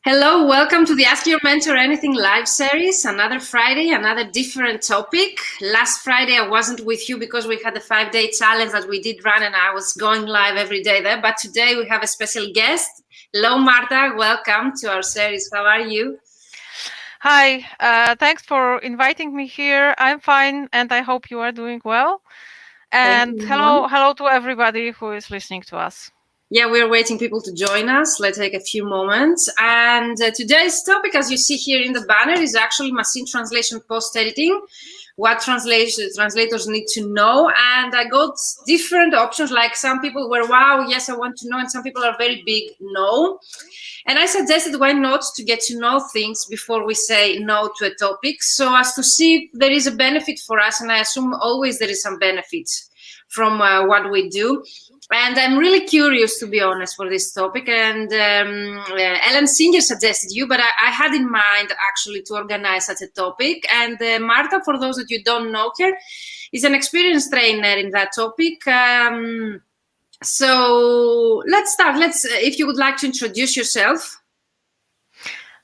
Hello, welcome to the Ask Your Mentor Anything live series. Another Friday, another different topic. Last Friday I wasn't with you because we had the 5-day challenge that we did run and I was going live every day there. But today we have a special guest. Hello, Marta. Welcome to our series. How are you? Hi, thanks for inviting me here. I'm fine and I hope you are doing well. Thank And you. hello to everybody who is listening to us. Yeah, we're waiting people to join us. Let's take a few moments. And today's topic, as you see here in the banner, is actually machine translation post-editing, what translators need to know. And I got different options, like some people were, wow, yes, I want to know, and some people are very big, no. And I suggested, why not to get to know things before we say no to a topic, so as to see if there is a benefit for us, and I assume always there is some benefit from what we do. And I'm really curious, to be honest, for this topic. And Ellen Singer suggested you, but I had in mind actually to organize such a topic. And Marta, for those that you don't know her, is an experienced trainer in that topic. So let's start. If you would like to introduce yourself.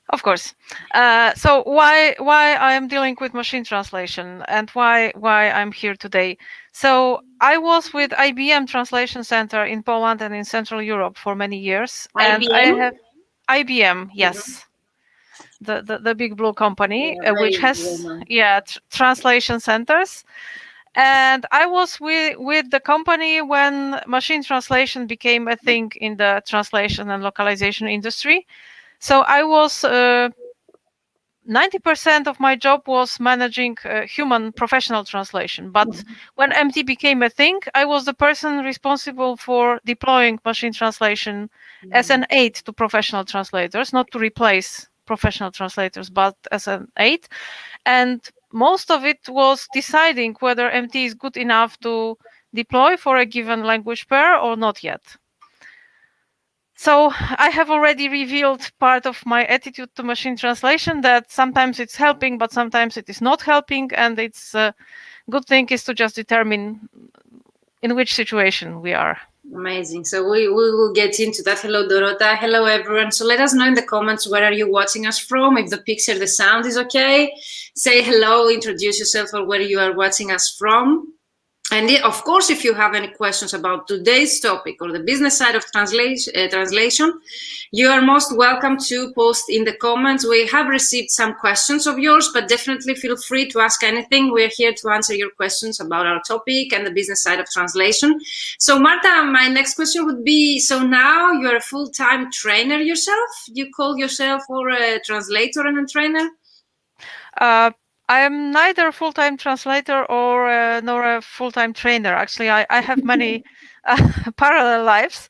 Of course. So why I am dealing with machine translation and why I'm here today. So I was with IBM Translation Center in Poland and in Central Europe for many years. And I IBM? have IBM, yes. The big blue company, Yeah, which very has well. translation centers. And I was with the company when machine translation became a thing in the translation and localization industry. So I was 90% of my job was managing human professional translation. But when MT became a thing, I was the person responsible for deploying machine translation as an aid to professional translators, not to replace professional translators, but as an aid. And most of it was deciding whether MT is good enough to deploy for a given language pair or not yet. So I have already revealed part of my attitude to machine translation, that sometimes it's helping, but sometimes it is not helping. And it's a good thing is to just determine in which situation we are. Amazing. So we will get into that. Hello, Dorota. Hello, everyone. So let us know in the comments, where are you watching us from? If the picture, the sound is okay, say hello, introduce yourself, or where you are watching us from. And of course, if you have any questions about today's topic or the business side of translation, you are most welcome to post in the comments. We have received some questions of yours, but definitely feel free to ask anything. We're here to answer your questions about our topic and the business side of translation. So Marta, my next question would be, so now you're a full-time trainer yourself? You call yourself or a translator and a trainer? I am neither a full-time translator nor a full-time trainer. Actually, I have many parallel lives.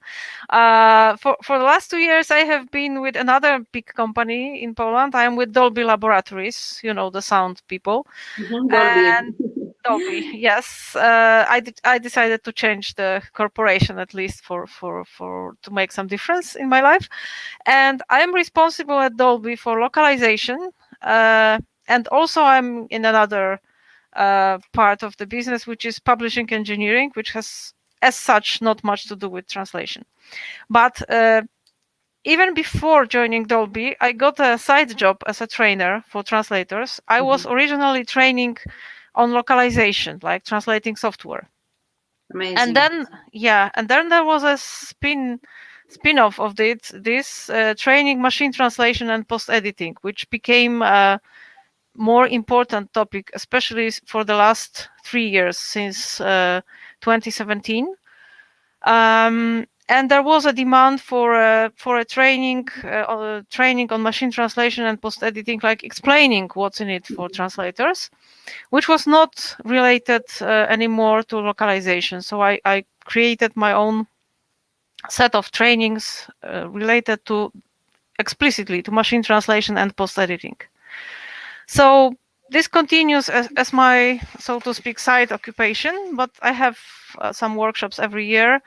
For the last 2 years, I have been with another big company in Poland. I am with Dolby Laboratories, you know, the sound people. Dolby. And Dolby, yes. I decided to change the corporation, at least for to make some difference in my life. And I am responsible at Dolby for localization. And also I'm in another part of the business, which is publishing engineering, which has as such not much to do with translation. But even before joining Dolby, I got a side job as a trainer for translators. I was originally training on localization, like translating software. Amazing. And then there was a spin-off of this training machine translation and post-editing, which became more important topic, especially for the last 3 years since 2017. And there was a demand for a training on machine translation and post editing, like explaining what's in it for translators, which was not related anymore to localization. So I created my own set of trainings related to explicitly to machine translation and post editing. So this continues as my, so to speak, side occupation, but I have some workshops every year,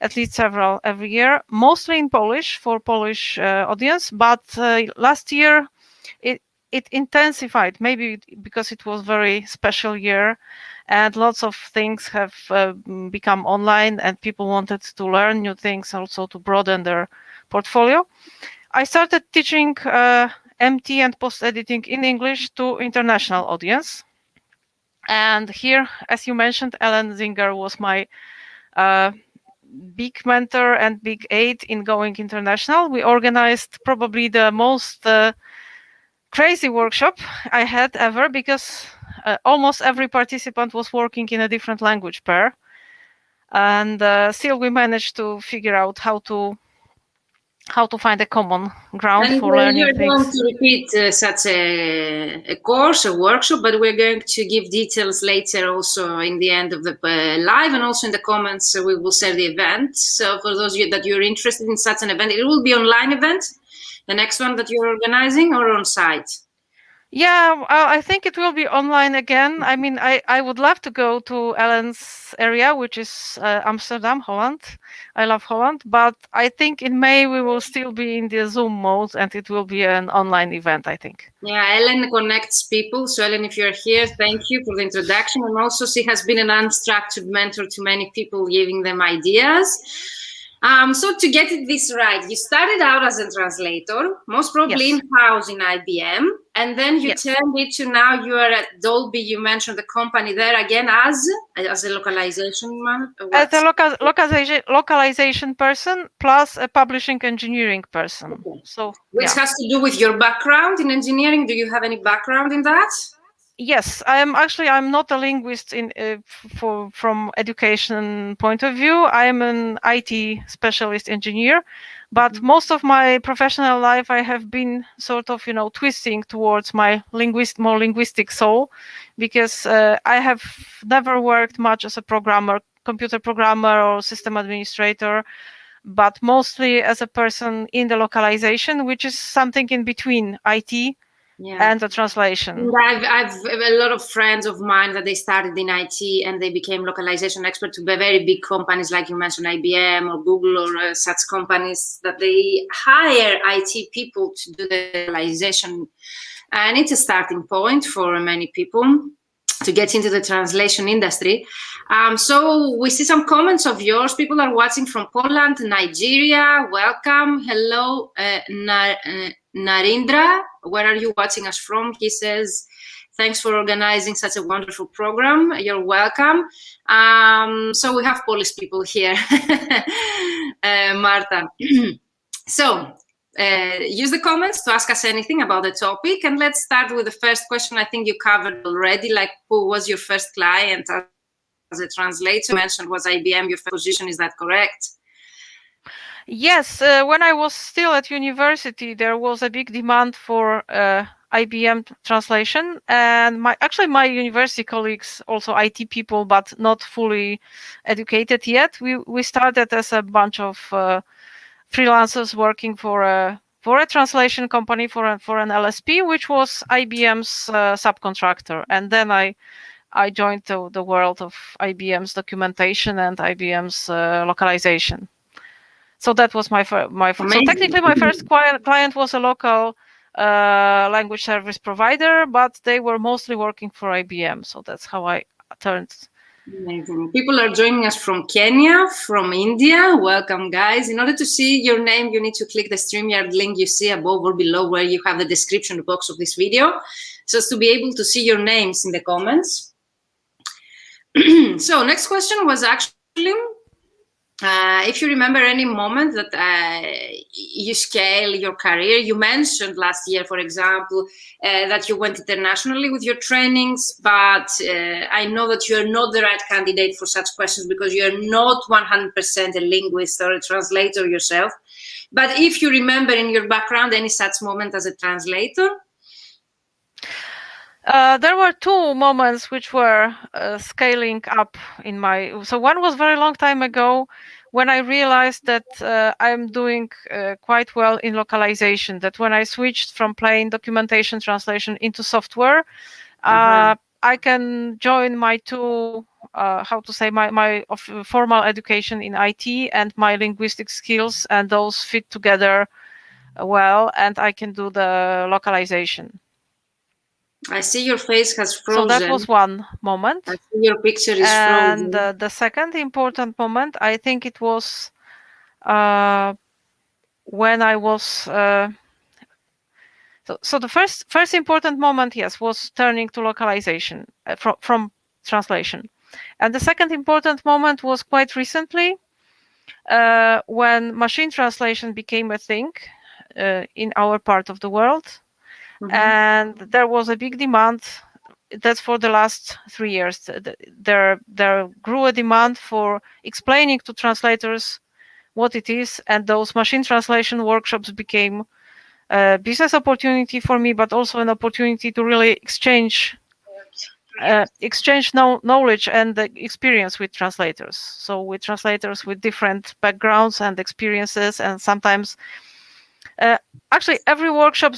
at least several every year, mostly in Polish for Polish audience. But last year it intensified, maybe because it was very special year and lots of things have become online and people wanted to learn new things, also to broaden their portfolio. I started teaching MT and post-editing in English to international audience. And here, as you mentioned, Ellen Zinger was my big mentor and big aid in going international. We organized probably the most crazy workshop I had ever, because almost every participant was working in a different language pair. And still we managed to figure out how to find a common ground for learning you're things. going to repeat such a course, a workshop, but we're going to give details later also in the end of the live, and also in the comments we will share the event. So for those of you that you're interested in such an event, it will be online event, the next one that you're organizing, or on site? Yeah, I think it will be online again. I mean, I would love to go to Ellen's area, which is Amsterdam, Holland. I love Holland, but I think in May we will still be in the Zoom mode, and it will be an online event, I think. Yeah, Ellen connects people. So Ellen, if you're here, thank you for the introduction. And also she has been an unstructured mentor to many people, giving them ideas. So to get this right, you started out as a translator, most probably Yes. in-house in IBM, and then you turned it to now you are at Dolby. You mentioned the company there again as a localization man. As a localization person plus a publishing engineering person. Okay. So which has to do with your background in engineering. Do you have any background in that? Yes, I'm not a linguist from education point of view. I'm an IT specialist engineer, but most of my professional life I have been sort of, twisting towards my more linguistic soul, because I have never worked much as a programmer, computer programmer or system administrator, but mostly as a person in the localization, which is something in between IT and the translation. I've a lot of friends of mine that they started in IT and they became localization experts to very big companies, like you mentioned, IBM or Google or such companies, that they hire IT people to do the localization. And it's a starting point for many people to get into the translation industry. So we see some comments of yours. People are watching from Poland, Nigeria. Welcome. Hello, Narendra. Where are you watching us from? He says, thanks for organizing such a wonderful program. You're welcome. So we have Polish people here, Marta. So use the comments to ask us anything about the topic. And let's start with the first question. I think you covered already, like who was your first client as a translator? You mentioned was IBM your first position. Is that correct? Yes, when I was still at university, there was a big demand for IBM translation, and my university colleagues, also IT people, but not fully educated yet. We started as a bunch of freelancers working for a translation company, for an LSP, which was IBM's subcontractor, and then I joined the world of IBM's documentation and IBM's localization. So that was my so technically my first client was a local language service provider, but they were mostly working for IBM. So that's how I turned. Amazing. People are joining us from Kenya, from India. Welcome, guys. In order to see your name, you need to click the StreamYard link you see above or below where you have the description box of this video, so as to be able to see your names in the comments. So next question was actually, if you remember any moment that you scale your career. You mentioned last year, for example, that you went internationally with your trainings, but I know that you are not the right candidate for such questions because you are not 100% a linguist or a translator yourself. But if you remember in your background any such moment as a translator? There were two moments which were scaling up in my. So one was very long time ago when I realized that I'm doing quite well in localization. That when I switched from plain documentation translation into software, I can join my two, my formal education in IT and my linguistic skills, and those fit together well, and I can do the localization. I see your face has frozen. So that was one moment. I see your picture is frozen. And the second important moment, I think it was when I was so the first important moment, yes, was turning to localization from translation, and the second important moment was quite recently when machine translation became a thing in our part of the world, and there was a big demand. That's for the last 3 years. There grew a demand for explaining to translators what it is, and those machine translation workshops became a business opportunity for me, but also an opportunity to really exchange knowledge and experience with translators. So with translators with different backgrounds and experiences, and sometimes actually every workshop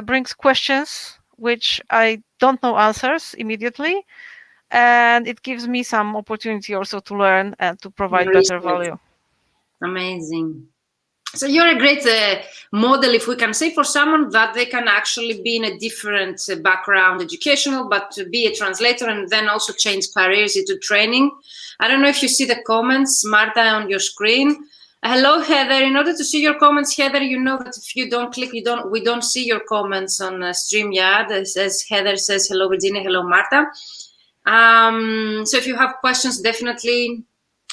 brings questions which I don't know answers immediately, and it gives me some opportunity also to learn and to provide better value. Amazing. So you're a great model, if we can say, for someone that they can actually be in a different background, educational, but to be a translator and then also change careers into training. I don't know if you see the comments, Marta, on your screen. Hello, Heather. In order to see your comments, Heather, you know that if you don't click, we don't see your comments on StreamYard. As Heather says, hello, Virginia. Hello, Marta. So if you have questions, definitely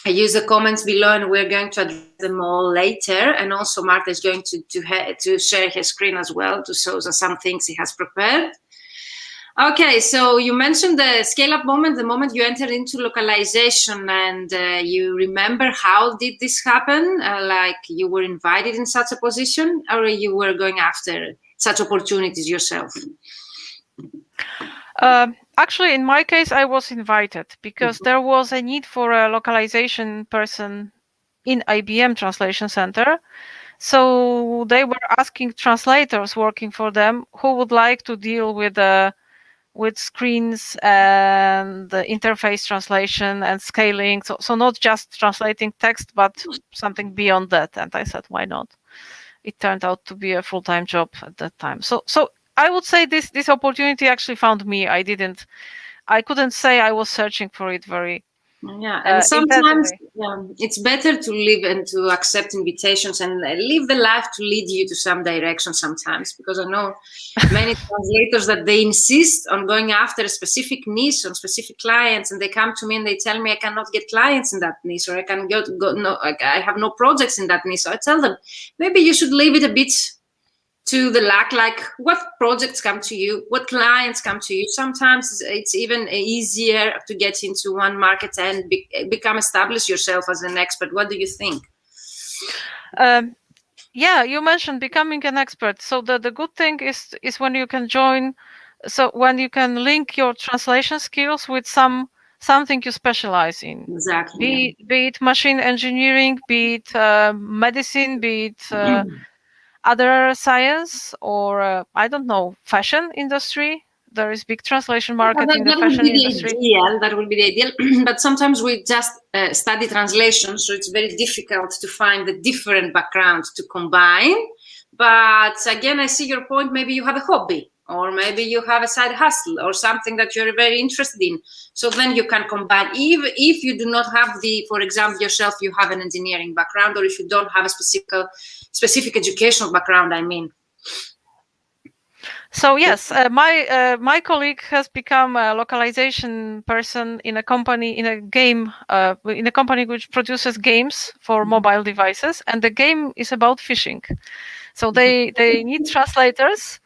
use the comments below, and we're going to address them all later. And also Marta is going to share her screen as well to show us some things he has prepared. Okay, so you mentioned the scale-up moment, the moment you entered into localization, and you remember how did this happen? Like you were invited in such a position, or you were going after such opportunities yourself? Actually, in my case, I was invited because there was a need for a localization person in IBM Translation Center. So they were asking translators working for them who would like to deal with screens and the interface translation and scaling. So not just translating text, but something beyond that. And I said, why not? It turned out to be a full-time job at that time. So I would say this opportunity actually found me. I couldn't say I was searching for it very. Yeah, and sometimes it's better to live and to accept invitations and live the life to lead you to some direction sometimes, because I know many translators that they insist on going after a specific niche on specific clients, and they come to me and they tell me I cannot get clients in that niche, or I can I have no projects in that niche. So I tell them, maybe you should leave it a bit to the luck, like what projects come to you, what clients come to you. Sometimes it's even easier to get into one market and become established yourself as an expert. What do you think? Yeah, you mentioned becoming an expert. So the good thing is when you can join, so when you can link your translation skills with something you specialize in. Exactly. Be it machine engineering, be it medicine, be it other science, or I don't know, fashion industry. There is big translation market in the fashion industry. That would be the ideal. But sometimes we just study translation, so it's very difficult to find the different backgrounds to combine. But again, I see your point. Maybe you have a hobby, or maybe you have a side hustle, or something that you're very interested in. So then you can combine. Even if you do not have for example, yourself, you have an engineering background, or if you don't have a specific educational background, I mean. So yes, my colleague has become a localization person in a company, in a company which produces games for mobile devices, and the game is about fishing. So they need translators,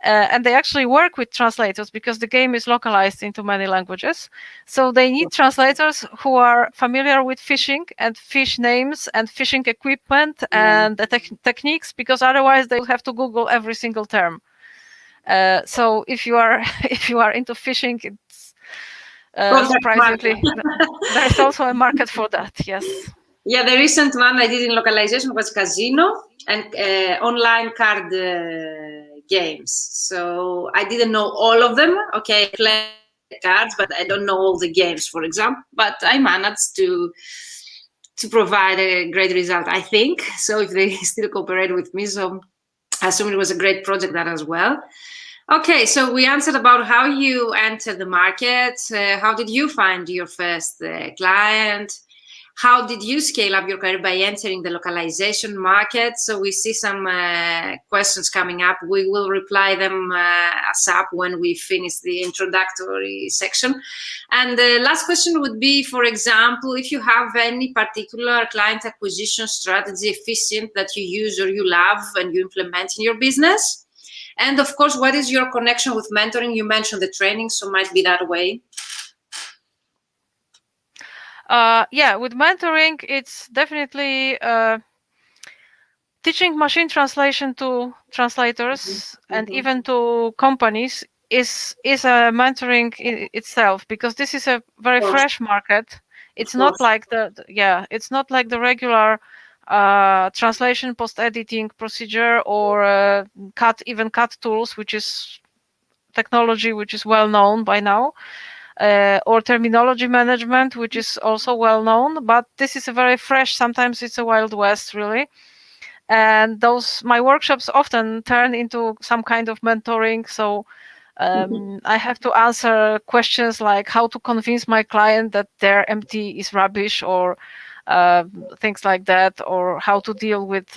and they actually work with translators because the game is localized into many languages. So they need translators who are familiar with fishing and fish names and fishing equipment and the techniques, because otherwise they will have to Google every single term. So if you are into fishing, it's surprisingly there's also a market for that. Yes. Yeah, the recent one I did in localization was casino and online card games. So I didn't know all of them. Okay, I play cards, but I don't know all the games, for example. But I managed to provide a great result, I think. So if they still cooperate with me, so I assume it was a great project that as well. Okay, so we answered about how you entered the market. How did you find your first client? How did you scale up your career by entering the localization market? So we see some questions coming up. We will reply them ASAP when we finish the introductory section. And the last question would be, for example, if you have any particular client acquisition strategy efficient that you use or you love and you implement in your business. And of course, what is your connection with mentoring? You mentioned the training, so might be that way. Yeah, with mentoring, it's definitely teaching machine translation to translators and even to companies is a mentoring in itself, because this is a very fresh market. It's not like it's not like the regular translation post editing procedure or cut tools, which is technology which is well known by now. Or terminology management, which is also well known, but this is a very fresh, sometimes it's a wild west, really. And my workshops often turn into some kind of mentoring. So I have to answer questions like how to convince my client that their MT is rubbish, or things like that, or how to deal with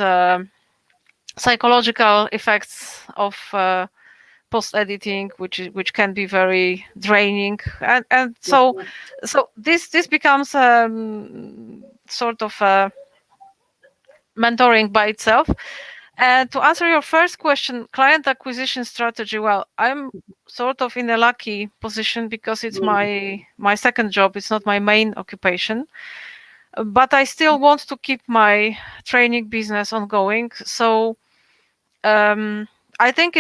psychological effects of post editing, which can be very draining, and so this becomes sort of mentoring by itself. And to answer your first question, client acquisition strategy, well, I'm sort of in a lucky position because it's my second job. It's not my main occupation, but I still want to keep my training business ongoing. So I think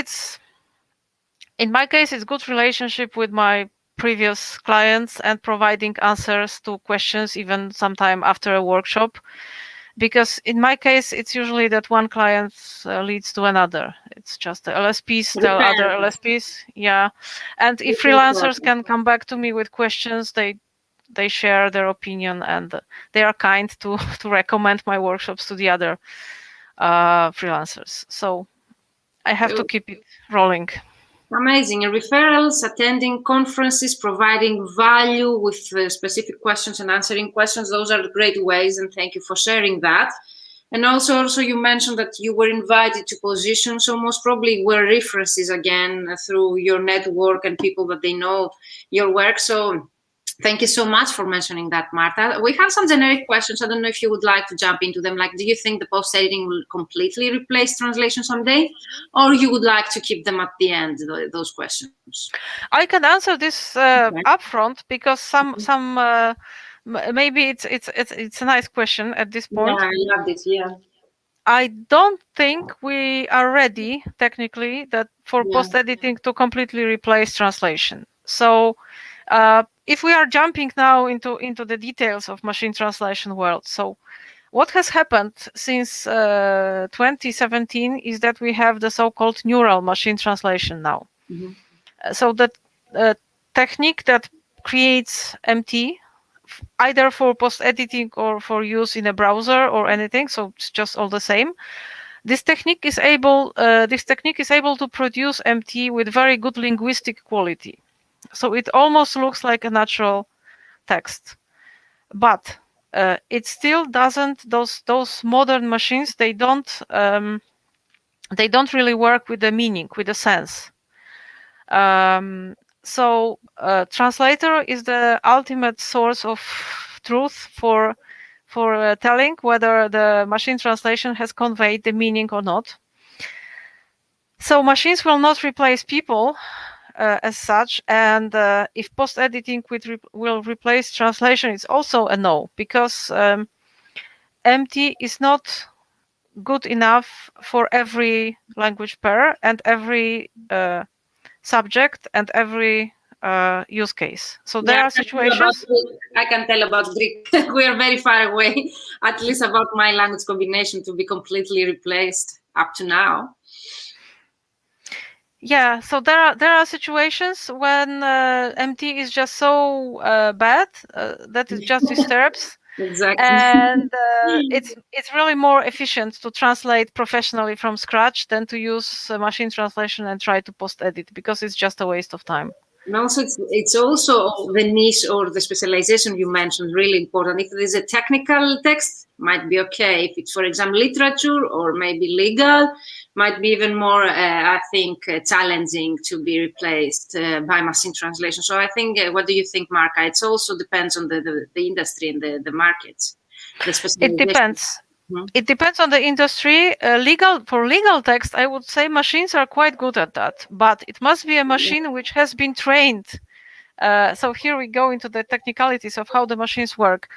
in my case, it's good relationship with my previous clients and providing answers to questions even sometime after a workshop. Because in my case, it's usually that one client leads to another. It's just the LSPs tell other LSPs. Yeah. And if freelancers can come back to me with questions, they share their opinion, and they are kind to recommend my workshops to the other freelancers. So I have to keep it rolling. Amazing. And referrals, attending conferences, providing value with specific questions and answering questions. Those are great ways. And thank you for sharing that. And also you mentioned that you were invited to positions. So most probably were references again through your network and people that they know your work. So thank you so much for mentioning that, Marta. We have some generic questions. I don't know if you would like to jump into them. Like, do you think the post-editing will completely replace translation someday? Or you would like to keep them at the end, those questions? I can answer this upfront, because some maybe it's a nice question at this point. Yeah, I love this, yeah. I don't think we are ready technically that for post-editing to completely replace translation. So if we are jumping now into the details of machine translation world, so what has happened since 2017 is that we have the so-called neural machine translation now. So the technique that creates MT either for post-editing or for use in a browser or anything, so it's just all the same. This technique is able to produce MT with very good linguistic quality. So it almost looks like a natural text, but it still doesn't. Those modern machines, they don't really work with the meaning, with the sense. So translator is the ultimate source of truth for telling whether the machine translation has conveyed the meaning or not. So machines will not replace people as such, and if post-editing will replace translation, it's also a no, because MT is not good enough for every language pair and every subject and every use case. So there are situations. I can tell about Greek. We are very far away, at least about my language combination to be completely replaced up to now. Yeah, so there are situations when MT is just so bad that it just disturbs. Exactly. And it's really more efficient to translate professionally from scratch than to use machine translation and try to post edit, because it's just a waste of time. And also, it's also the niche or the specialization you mentioned really important. If there's a technical text, might be okay. If it's, for example, literature or maybe legal, might be even more, I think, challenging to be replaced by machine translation. So I think, what do you think, Marka? It also depends on the industry and the markets, the It specialization. depends. It depends on the industry. For legal text, I would say machines are quite good at that, but it must be a machine which has been trained. So here we go into the technicalities of how the machines work.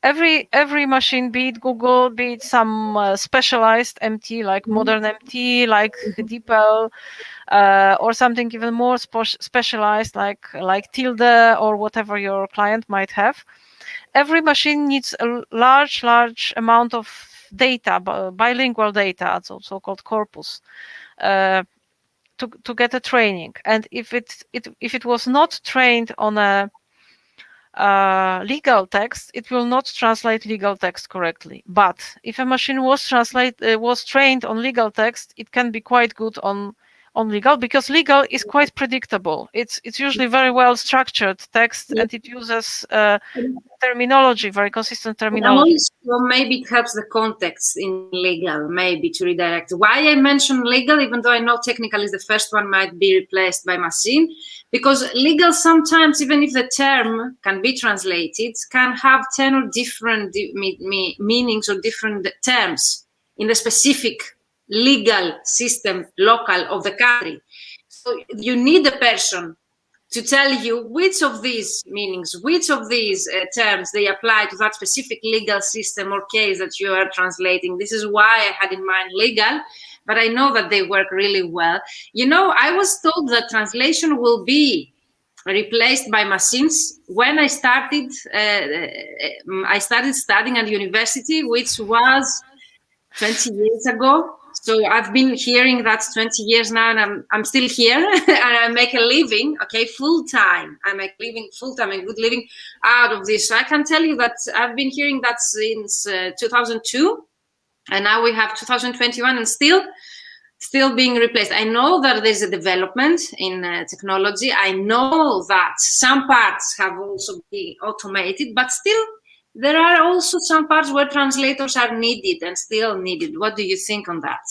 Every machine, be it Google, be it some specialized MT like modern MT, like DeepL, or something even more specialized like Tilde or whatever your client might have. Every machine needs a large amount of data, bilingual data, so-called corpus, to get a training. And if it was not trained on a legal text, it will not translate legal text correctly. But if a machine was trained on legal text, it can be quite good on legal, because legal is quite predictable. It's usually very well structured text, and it uses terminology, very consistent terminology. Also, maybe it helps the context in legal, maybe to redirect. Why I mention legal, even though I know technical is the first one, might be replaced by machine, because legal sometimes, even if the term can be translated, can have 10 or different meanings or different terms in the specific legal system, local of the country. So you need a person to tell you which of these meanings, which of these terms they apply to that specific legal system or case that you are translating. This is why I had in mind legal, but I know that they work really well. You know, I was told that translation will be replaced by machines when I started studying at university, which was 20 years ago. So I've been hearing that 20 years now, and I'm still here, and I make a living, okay, full time. I make living full time, a good living out of this. So I can tell you that I've been hearing that since 2002, and now we have 2021, and still being replaced. I know that there's a development in technology. I know that some parts have also been automated, but still there are also some parts where translators are needed and still needed. What do you think on that?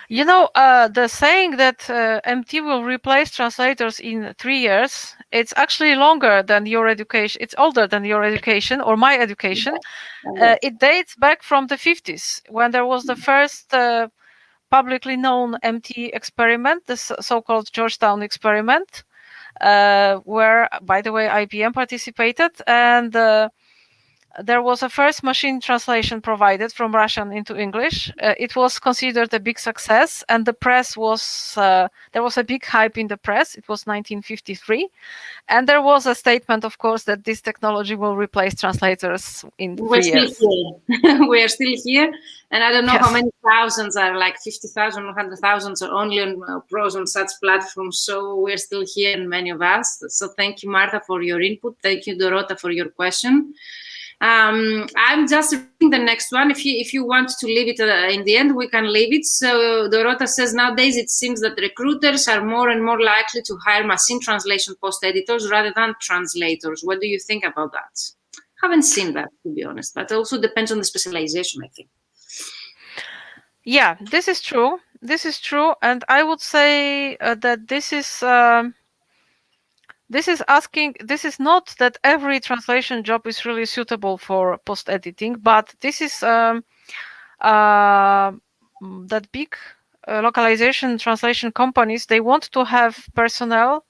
You know, the saying that MT will replace translators in 3 years, it's actually longer than your education. It's older than your education or my education. It dates back from the 50s, when there was the first publicly known MT experiment, the so-called Georgetown experiment, where, by the way, IBM participated, and there was a first machine translation provided from Russian into English. It was considered a big success, and the press was there was a big hype in the press. It was 1953, and there was a statement, of course, that this technology will replace translators in 3 years. We're still here, and I don't know how many thousands are, like 50,000, 100,000 are only on pros on such platforms. So we're still here, and many of us. So thank you, Marta, for your input. Thank you, Dorota, for your question. I'm just reading the next one. If you want to leave it in the end, we can leave it. So Dorota says, nowadays it seems that recruiters are more and more likely to hire machine translation post editors rather than translators. What do you think about that? Haven't seen that, to be honest, but also depends on the specialization, I think. Yeah, this is true. This is true, and I would say that this is not that every translation job is really suitable for post editing, but this is that big localization translation companies, they want to have personnel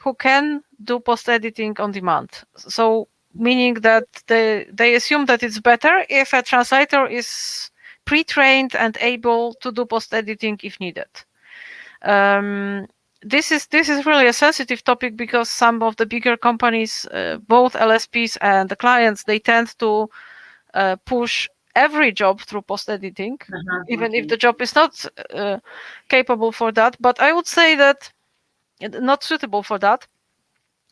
who can do post editing on demand. So meaning that they assume that it's better if a translator is pre-trained and able to do post editing if needed. This is really a sensitive topic, because some of the bigger companies, both LSPs and the clients, they tend to push every job through post editing, even if the job is not capable for that. But I would say that not suitable for that.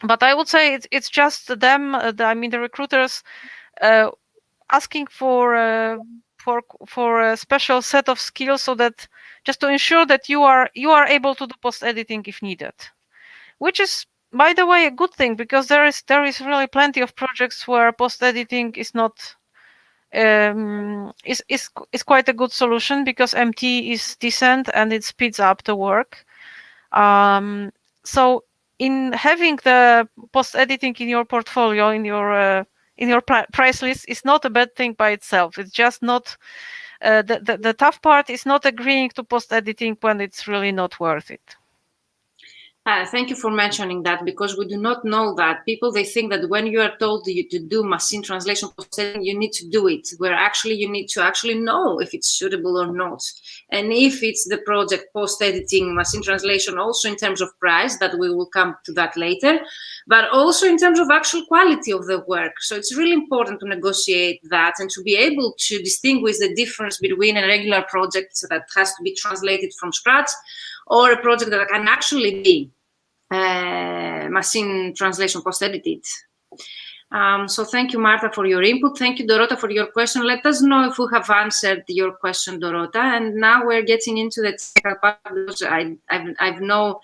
But I would say it's just them. The recruiters asking for a special set of skills, so that just to ensure that you are able to do post editing if needed. which is, by the way, a good thing, because there is really plenty of projects where post-editing is not is quite a good solution, because MT is decent and it speeds up the work. So in having the post-editing in your portfolio, in your price list, is not a bad thing by itself. It's just not the tough part is not agreeing to post-editing when it's really not worth it. Thank you for mentioning that, because we do not know that. People, they think that when you are told to do machine translation post-editing, you need to do it, where actually you need to actually know if it's suitable or not. And if it's the project post-editing machine translation, also in terms of price, that we will come to that later, but also in terms of actual quality of the work. So it's really important to negotiate that and to be able to distinguish the difference between a regular project that has to be translated from scratch, or a project that can actually be machine translation post-edited. So thank you, Marta, for your input. Thank you, Dorota, for your question. Let us know if we have answered your question, Dorota. And now we're getting into the technical part, because I've no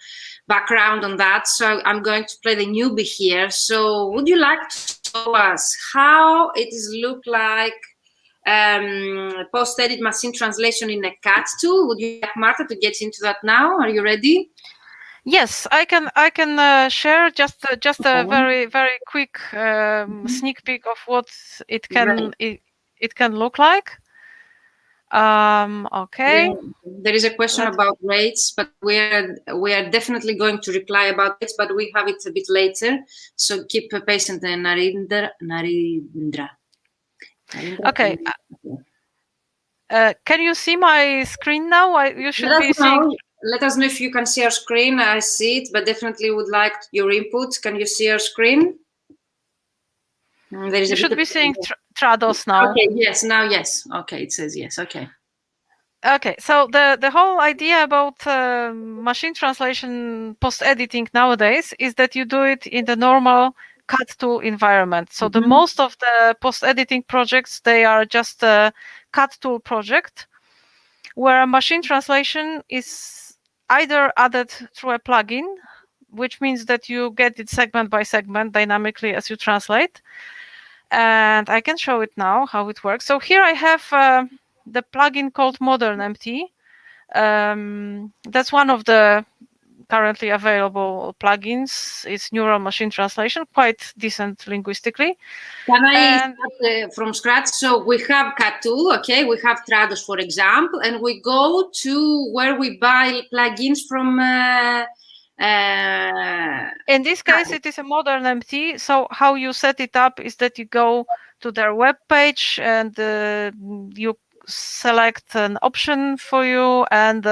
background on that. So I'm going to play the newbie here. So would you like to show us how it is look like post-edit machine translation in a CAT tool? Would you like, Marta, to get into that now? Are you ready? Yes, I can share just a very quick sneak peek of what it can look like. Okay. There is a question about rates, but we are definitely going to reply about it, but we have it a bit later. So keep patient, Narendra. Okay. Can you see my screen now? You should be seeing. Let us know if you can see our screen. I see it, but definitely would like your input. Can you see our screen? You should be seeing Trados now. Okay, yes, now yes. Okay, it says yes, okay. Okay, so the whole idea about machine translation post-editing nowadays is that you do it in the normal CAT tool environment. So the most of the post-editing projects, they are just a CAT tool project, where machine translation is either added through a plugin, which means that you get it segment by segment dynamically as you translate. And I can show it now how it works. So here I have the plugin called Modern MT. That's one of the currently available plugins. It's neural machine translation, quite decent linguistically. Can I start from scratch? So we have CAT tool, okay, we have Trados, for example, and we go to where we buy plugins from. In this case, it is a Modern MT. So how you set it up is that you go to their web page and you select an option for you, and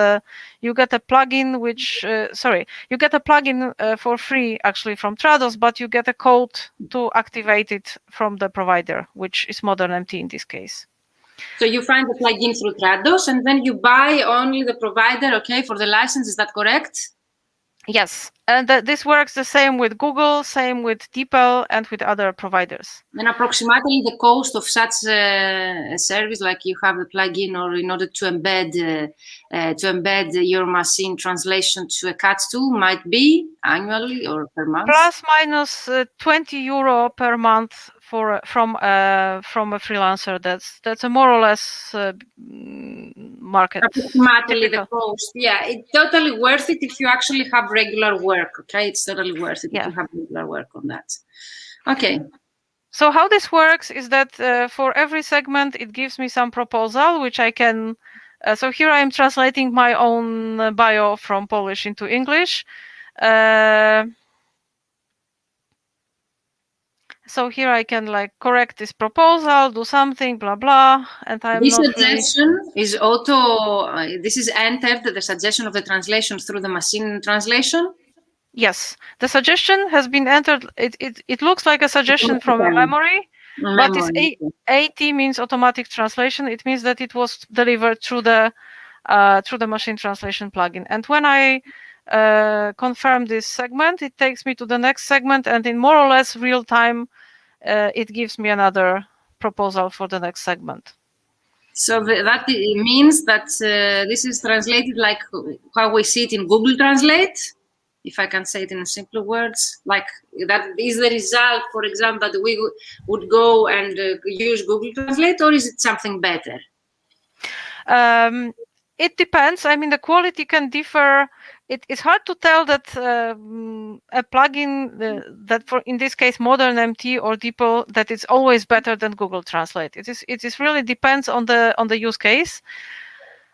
you get a plugin which you get a plugin for free actually from Trados, but you get a code to activate it from the provider, which is Modern MT in this case. So you find the plugin through Trados, and then you buy only the provider, okay, for the license. Is that correct? Yes, and this works the same with Google, same with DeepL, and with other providers. And approximately the cost of such a service, like you have the plugin, or in order to embed your machine translation to a CAT tool, might be annually or per month? Plus minus 20 euro per month from a freelancer. That's a more or less market. Approximately the cost. Yeah, it's totally worth it if you actually have regular work. Okay, it's totally worth it if you have regular work on that. Okay. So how this works is that for every segment, it gives me some proposal, which I can. So here I am translating my own bio from Polish into English. So here I can like correct this proposal, do something, blah blah, and I'm this not suggestion really... is auto. This is entered the suggestion of the translation through the machine translation. Yes, the suggestion has been entered. It looks like a suggestion from a memory, but this AT means automatic translation. It means that it was delivered through the machine translation plugin. And when I confirm this segment, it takes me to the next segment, and in more or less real time, it gives me another proposal for the next segment. So that means that this is translated like how we see it in Google Translate. if I can say it in simpler words, like that is the result, for example, that we would go and use Google Translate, or is it something better? It depends. I mean, the quality can differ. It's hard to tell that a plugin that, for in this case, Modern MT or DeepL, that it's always better than Google Translate. It is really depends on the use case.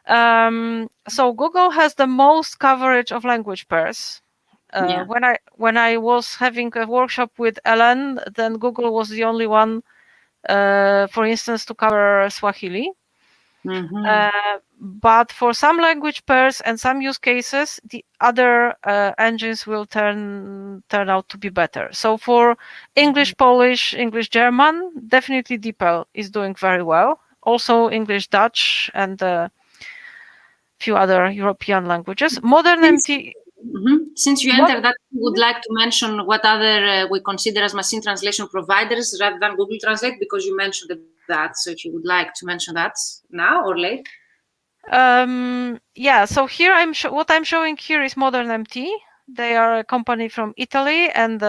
So Google has the most coverage of language pairs. Yeah. When I was having a workshop with Ellen, then Google was the only one, for instance, to cover Swahili. But for some language pairs and some use cases, the other engines will turn out to be better. So for English, Polish, English, German, definitely DeepL is doing very well. Also English, Dutch, and a few other European languages. Modern MT. Since you entered that, we would like to mention what other we consider as machine translation providers rather than Google Translate, because you mentioned that. So if you would like to mention that now or later. Yeah, so here what I'm showing here is Modern MT. They are a company from Italy, and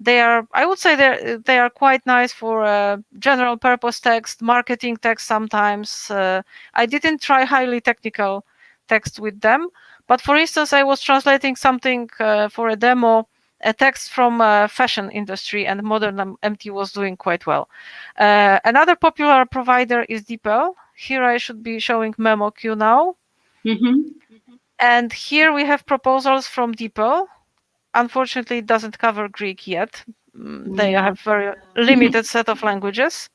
they are, I would say, they are quite nice for general purpose text, marketing text sometimes. I didn't try highly technical text with them, but for instance, I was translating something for a demo, a text from fashion industry, and Modern MT was doing quite well. Another popular provider is DeepL. Here I should be showing MemoQ now. And here we have proposals from DeepL. Unfortunately, it doesn't cover Greek yet. They have very limited set of languages.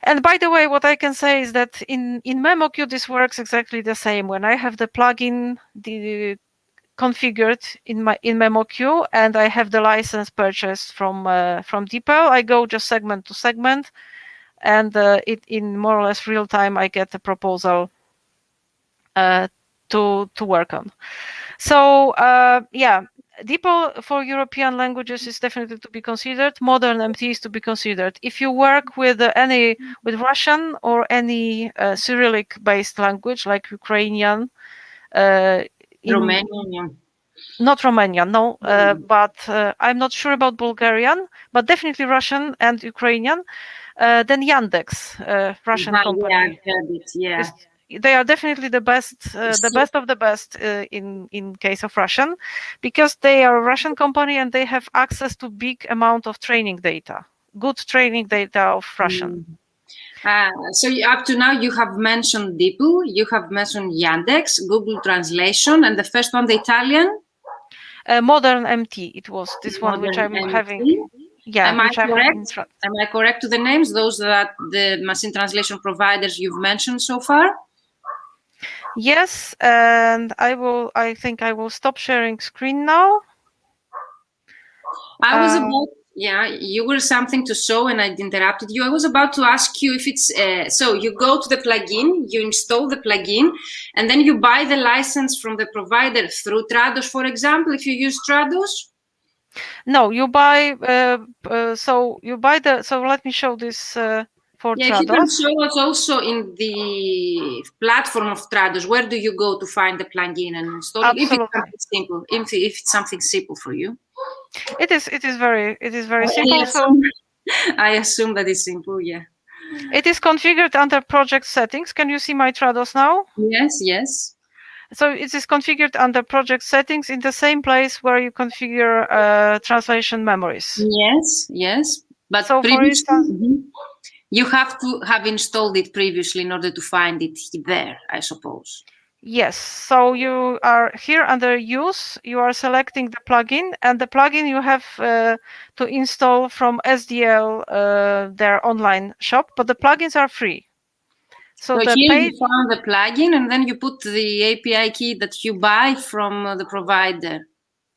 And by the way, what I can say is that in MemoQ, this works exactly the same. When I have the plugin configured in MemoQ, and I have the license purchased from DeepL, I go just segment to segment, and it in more or less real time I get a proposal to work on. So yeah, DeepL for European languages is definitely to be considered. Modern MT is to be considered. If you work with with Russian or any Cyrillic based language like Ukrainian, Romanian. Not Romanian, no, but I'm not sure about Bulgarian, but definitely Russian and Ukrainian. Then Yandex, Russian company. Yeah, I've heard it, yeah. They are definitely the best of the best in case of Russian, because they are a Russian company and they have access to big amount of training data, good training data of Russian. So up to now, you have mentioned DeepL, you have mentioned Yandex, Google Translation, and the first one, the Italian? Modern MT, it was this one which I'm having. Yeah, am I correct? Am I correct to the names? Those that the machine translation providers you've mentioned so far? Yes, and I think I will stop sharing screen now. I was about, yeah, you were something to show and I interrupted you. I was about to ask you if it's, so you go to the plugin, you install the plugin, and then you buy the license from the provider through Trados, for example, if you use Trados? No, you buy, so let me show this for Trados. Yeah, you can show us also in the platform of Trados, where do you go to find the plugin and install it? If it's something simple, if it's something simple for you. It is very simple. So I assume that it's simple, yeah. It is configured under project settings. Can you see my Trados now? Yes, yes. So it is configured under project settings in the same place where you configure translation memories. Yes, yes. But so for instance, you have to have installed it previously in order to find it there, I suppose. Yes, so you are here under use, you are selecting the plugin, and the plugin you have to install from SDL, their online shop, but the plugins are free. So here you found the plugin and then you put the API key that you buy from the provider.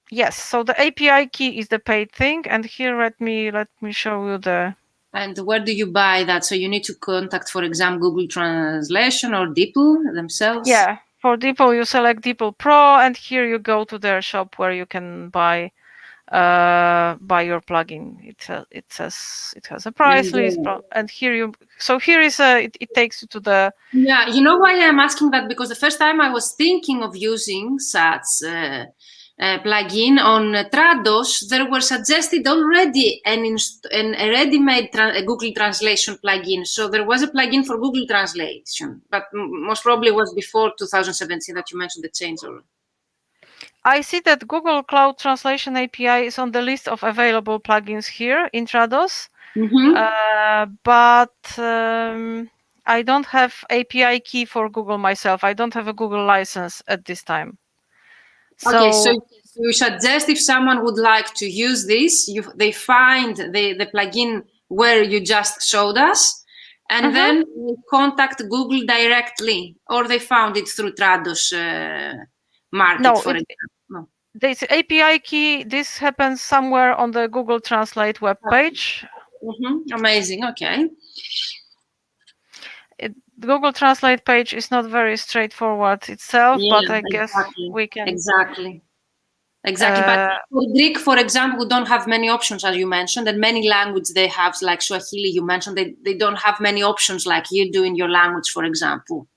Yes, so the API key is the paid thing, and here let me show you the... And where do you buy that? So you need to contact, for example, Google Translation or DeepL themselves? Yeah, for DeepL you select DeepL Pro, and here you go to their shop where you can buy your plugin. It says it has a price list, and here you... So here is it takes you to the... Yeah, you know why I'm asking that? Because the first time I was thinking of using such plugin on Trados, there were suggested already a ready-made Google Translation plugin. So there was a plugin for Google Translation, but most probably was before 2017 that you mentioned the change already. I see that Google Cloud Translation API is on the list of available plugins here in Trados, but I don't have API key for Google myself. I don't have a Google license at this time. Okay, so you suggest if someone would like to use this, they find the plugin where you just showed us, and then contact Google directly, or they found it through Trados market, for example. No. This API key, this happens somewhere on the Google Translate webpage. Amazing, okay. The Google Translate page is not very straightforward itself, but I guess we can... Exactly. But for Greek, for example, we don't have many options, as you mentioned, and many languages they have, like Swahili, you mentioned, they don't have many options like you do in your language, for example.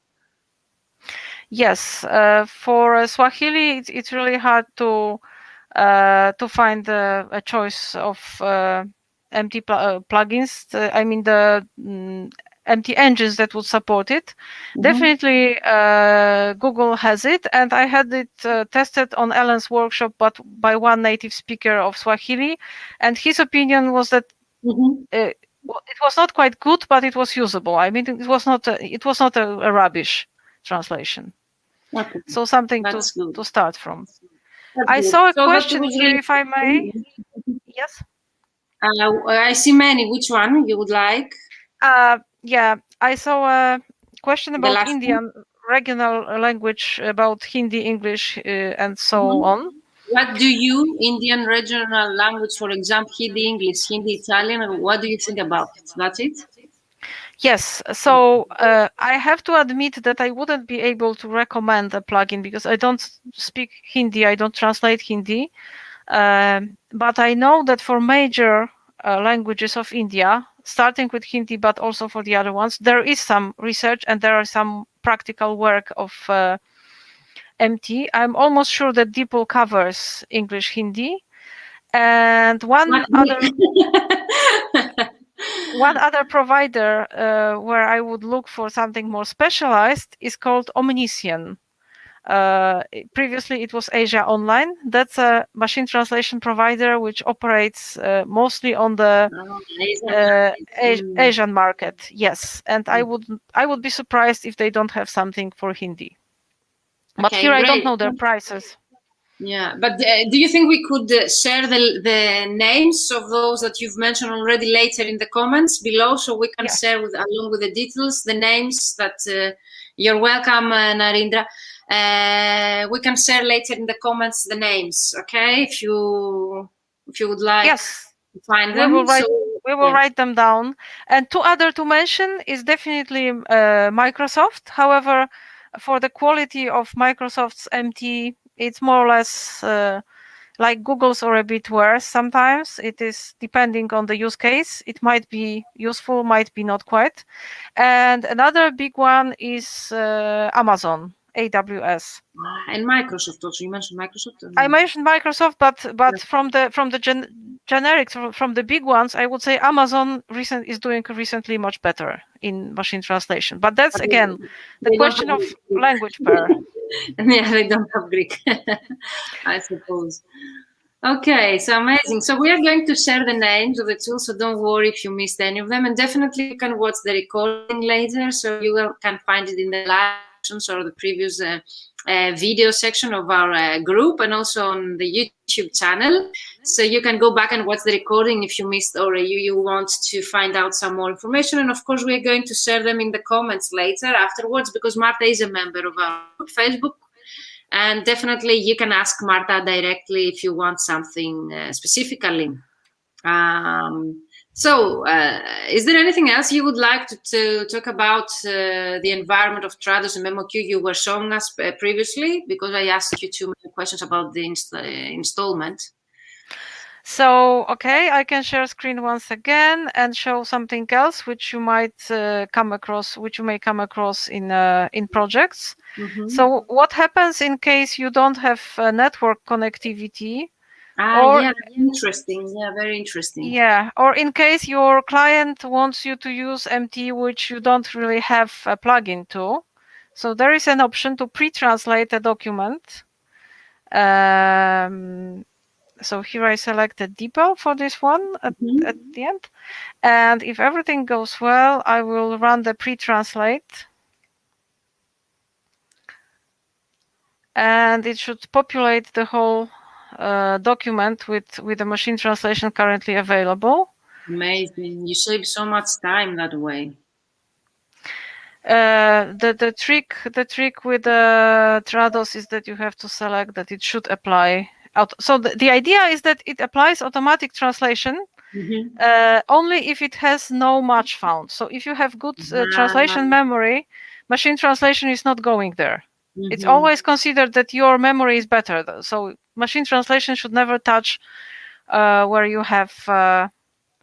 Yes, for Swahili, it's really hard to find a choice of empty plugins. I mean, the empty engines that would support it. Definitely Google has it, and I had it tested on Ellen's workshop, but by one native speaker of Swahili, and his opinion was that it was not quite good, but it was usable. I mean, it was not a rubbish translation. So something to start from. I saw a question here, if I may. Yes. I see many. Which one you would like? Yeah, I saw a question about Indian regional language, about Hindi, English, and so on. What do you, Indian regional language, for example, Hindi, English, Hindi, Italian, what do you think about it? That's it? Yes, so I have to admit that I wouldn't be able to recommend a plugin because I don't speak Hindi, I don't translate Hindi. But I know that for major languages of India, starting with Hindi, but also for the other ones, there is some research and there are some practical work of MT. I'm almost sure that DeepL covers English, Hindi. And one other provider where I would look for something more specialized is called Omniscient. Previously it was Asia Online. That's a machine translation provider which operates mostly on the Asian market. Yes, and I would be surprised if they don't have something for Hindi. But here I don't know their prices. Yeah, but do you think we could share the names of those that you've mentioned already later in the comments below, so we can share along with the details the names that you're welcome, Narendra. We can share later in the comments the names, okay? If you would like to find them. We will write them down. And two other to mention is definitely Microsoft. However, for the quality of Microsoft's MT, it's more or less like Google's or a bit worse sometimes. It is depending on the use case. It might be useful, might be not quite. And another big one is Amazon, AWS. And Microsoft also. You mentioned Microsoft? I mentioned Microsoft, but from the generics, from the big ones, I would say Amazon is doing recently much better in machine translation. But that's again the question of language pair. Yeah, they don't have Greek, I suppose. Okay, so amazing. So we are going to share the names of the tools, so don't worry if you missed any of them. And definitely you can watch the recording later, so you can find it in the live sections or the previous video section of our group, and also on the YouTube channel. So you can go back and watch the recording if you missed or you want to find out some more information. And of course, we are going to share them in the comments later afterwards, because Marta is a member of our Facebook. And definitely you can ask Marta directly if you want something specifically. So is there anything else you would like to talk about the environment of Trados and MemoQ you were showing us previously? Because I asked you too many questions about the installment. So, okay, I can share screen once again and show something else which you might come across, which you may come across in projects. So, what happens in case you don't have network connectivity? Or yeah, interesting. Yeah, very interesting. yeah, or in case your client wants you to use MT, which you don't really have a plugin to. So there is an option to pre-translate a document. So here I selected DeepL for this one at the end. And if everything goes well, I will run the pre-translate. And it should populate the whole document with the machine translation currently available. Amazing. You save so much time that way. The trick with Trados is that you have to select that it should apply. So the idea is that it applies automatic translation only if it has no match found. So if you have good translation memory, machine translation is not going there. It's always considered that your memory is better. So machine translation should never touch where you have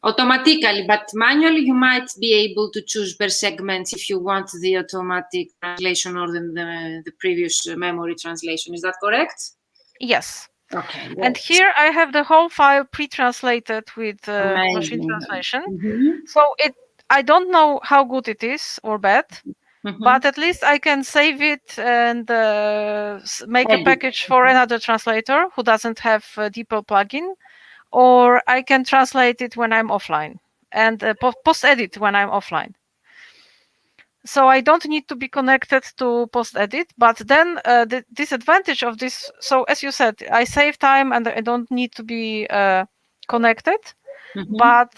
automatically, but manually you might be able to choose per segment if you want the automatic translation or the previous memory translation. Is that correct? Yes. Okay. Yes. And here I have the whole file pre-translated with machine translation. So I don't know how good it is or bad, but at least I can save it and make a package for another translator who doesn't have a DeepL plugin, or I can translate it when I'm offline and post-edit when I'm offline. So I don't need to be connected to post-edit, but then the disadvantage of this, so as you said, I save time and I don't need to be connected. But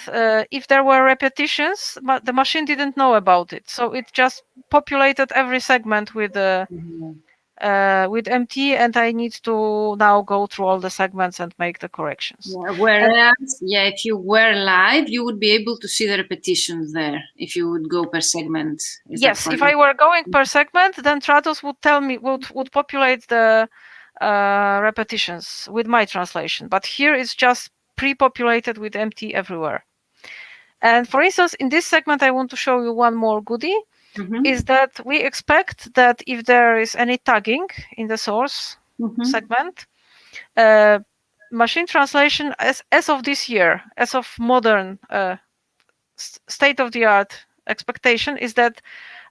if there were repetitions, but the machine didn't know about it, so it just populated every segment with MT, and I need to now go through all the segments and make the corrections. Yeah, whereas, if you were live, you would be able to see the repetitions there if you would go per segment. Yes, if I were going per segment, then Trados would tell me would populate the repetitions with my translation. But here it's just pre-populated with MT everywhere. And for instance, in this segment, I want to show you one more goodie. Is that we expect that if there is any tagging in the source segment, machine translation as of this year, as of modern state-of-the-art expectation, is that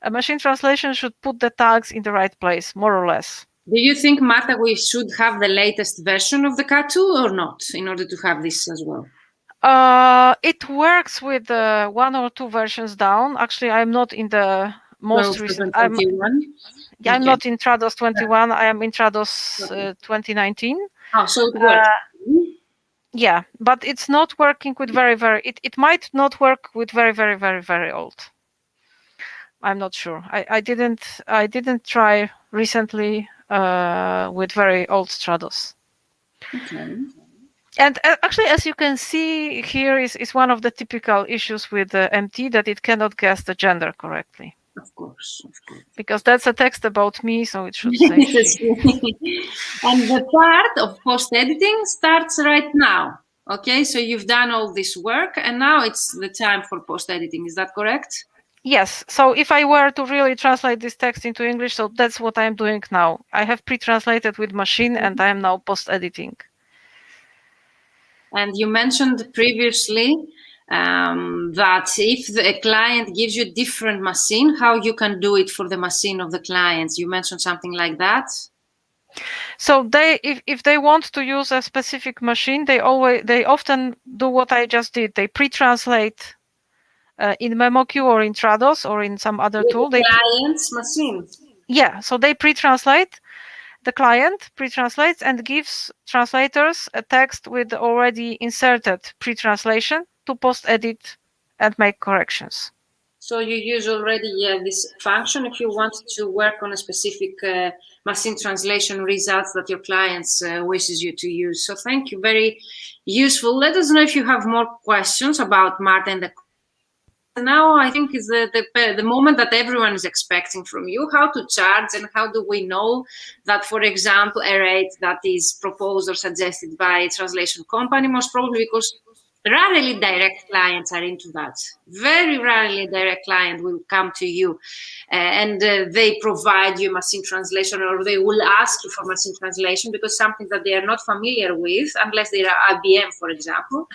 a machine translation should put the tags in the right place, more or less. Do you think, Marta, we should have the latest version of the K2 or not in order to have this as well? It works with 1 or 2 versions down. Actually, I'm not in the most recent. I'm not in Trados 21. I am in Trados 2019. Oh, so it works. Yeah, but it's not working with it might not work with very old. I'm not sure. I didn't try recently with very old Trados. Okay. And actually, as you can see here, is one of the typical issues with MT, that it cannot guess the gender correctly. Of course. Because that's a text about me, so it should say she. And the part of post-editing starts right now. Okay, so you've done all this work, and now it's the time for post-editing. Is that correct? Yes. So if I were to really translate this text into English, so that's what I'm doing now. I have pre-translated with machine, and I am now post-editing. And you mentioned previously that if the client gives you a different machine, how you can do it for the machine of the clients. You mentioned something like that. So if they want to use a specific machine, they often do what I just did. They pre-translate in MemoQ or in Trados or in some other tool. The client's machine. Yeah, so they pre-translate. The client pre-translates and gives translators a text with already inserted pre-translation to post-edit and make corrections. So you use already this function if you want to work on a specific machine translation results that your clients wishes you to use. So thank you, very useful. Let us know if you have more questions about Marta and the now I think is the moment that everyone is expecting from you, how to charge and how do we know that, for example, a rate that is proposed or suggested by a translation company, most probably because rarely direct clients are into that. Very rarely direct client will come to you and they provide you machine translation, or they will ask you for machine translation because something that they are not familiar with, unless they are IBM, for example.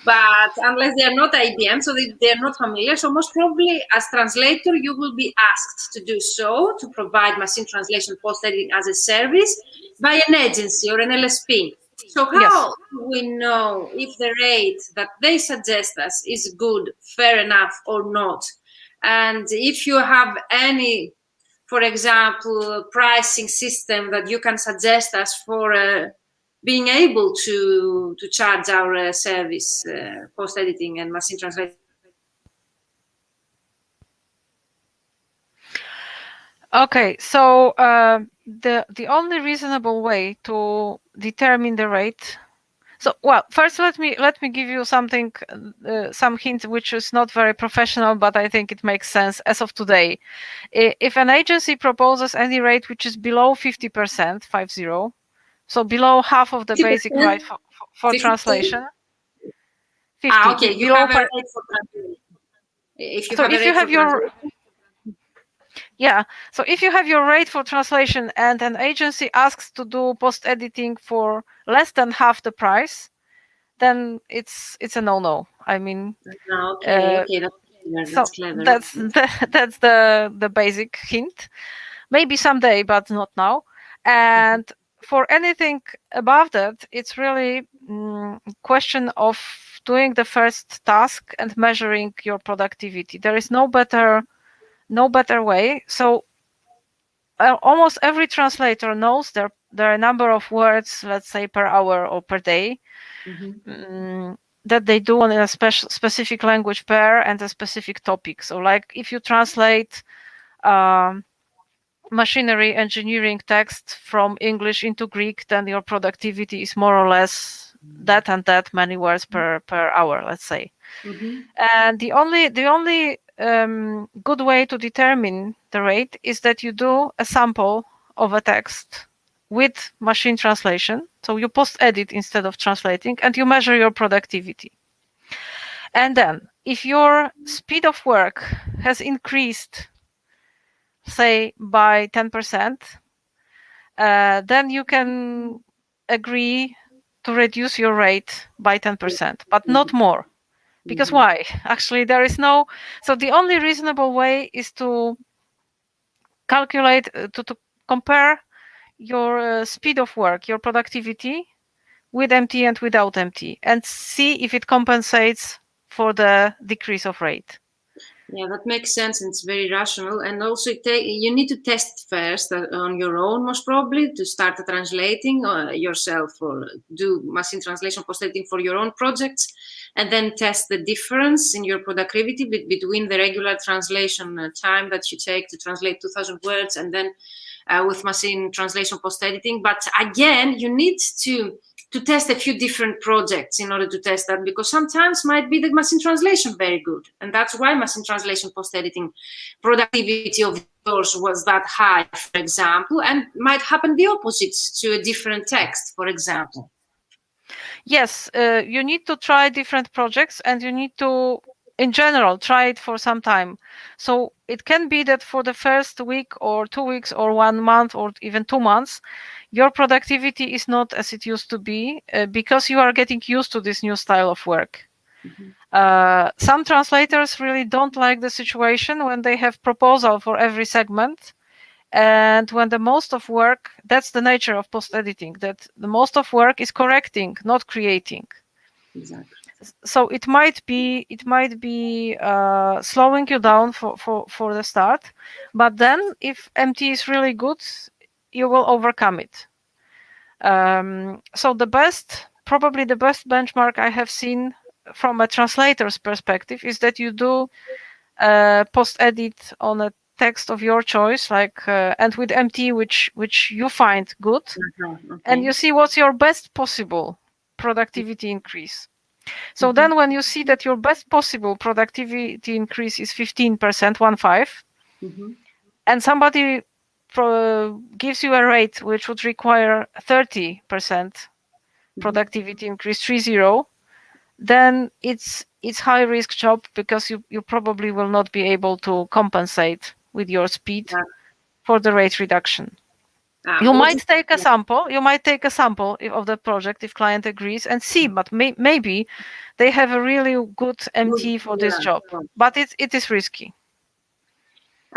But unless they are not IBM, so they are not familiar. So most probably as translator, you will be asked to do so, to provide machine translation post-editing as a service by an agency or an LSP. So how do we know if the rate that they suggest us is good, fair enough or not? And if you have any, for example, pricing system that you can suggest us for being able to charge our service, post editing and machine translation. Okay, so the only reasonable way to determine the rate. So, well, first let me give you something, some hint which is not very professional, but I think it makes sense as of today. If an agency proposes any rate which is below 50%, 50, so below half of the basic rate for translation. 50. Okay, you have a rate for translation. If you have your yeah, so if you have your rate for translation and an agency asks to do post editing for less than half the price, then it's a no. I mean, okay, that's clever. That's the basic hint. Maybe someday, but not now. And for anything above that, it's really question of doing the first task and measuring your productivity. There is no better way. So almost every translator knows there are a number of words, let's say per hour or per day, that they do on a specific language pair and a specific topic. So like if you translate machinery engineering text from English into Greek, then your productivity is more or less that and that many words per hour, let's say. And the only good way to determine the rate is that you do a sample of a text with machine translation. So you post edit instead of translating, and you measure your productivity. And then if your speed of work has increased, say by 10%, then you can agree to reduce your rate by 10%, but not more. Because why? Actually, there is no. So the only reasonable way is to calculate, to compare your speed of work, your productivity with MT and without MT, and see if it compensates for the decrease of rate. Yeah, that makes sense, and it's very rational. And also, you need to test first on your own, most probably, to start translating yourself or do machine translation post editing for your own projects, and then test the difference in your productivity between the regular translation time that you take to translate 2,000 words and then with machine translation post editing. But again, you need to test a few different projects in order to test that, because sometimes might be the machine translation very good, and that's why machine translation post-editing productivity of yours was that high, for example, and might happen the opposite to a different text, for example. Yes, you need to try different projects, and you need to, in general, try it for some time. So it can be that for the first week or 2 weeks or 1 month or even 2 months, your productivity is not as it used to be because you are getting used to this new style of work. Some translators really don't like the situation when they have proposal for every segment, and when the most of work, that's the nature of post-editing, that the most of work is correcting, not creating. Exactly. So it might be slowing you down for the start, but then if MT is really good, you will overcome it. So probably the best benchmark I have seen from a translator's perspective is that you do post-edit on a text of your choice, like and with MT, which you find good, and you see what's your best possible productivity increase. So then when you see that your best possible productivity increase is 15%, 15, and somebody gives you a rate which would require 30% productivity increase, 30, then it's high risk job, because you probably will not be able to compensate with your speed for the rate reduction. You might take a sample. You might take a sample of the project if client agrees and see, but maybe they have a really good MT for this job, but it is risky.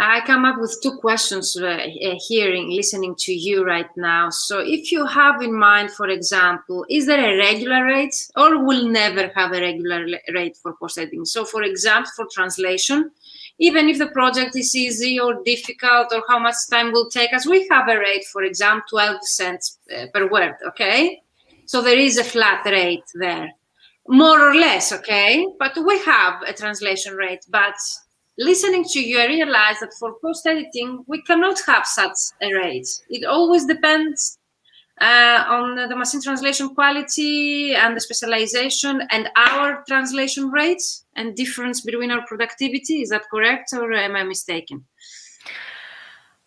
I come up with two questions listening to you right now. So if you have in mind, for example, is there a regular rate, or will never have a regular rate for post-editing? So for example, for translation, even if the project is easy or difficult, or how much time will take us, we have a rate, for example, 12 cents per word, okay? So there is a flat rate there, more or less, okay? But we have a translation rate, but listening to you, I realized that for post-editing, we cannot have such a rate. It always depends on the machine translation quality and the specialization and our translation rates and difference between our productivity. Is that correct, or am I mistaken?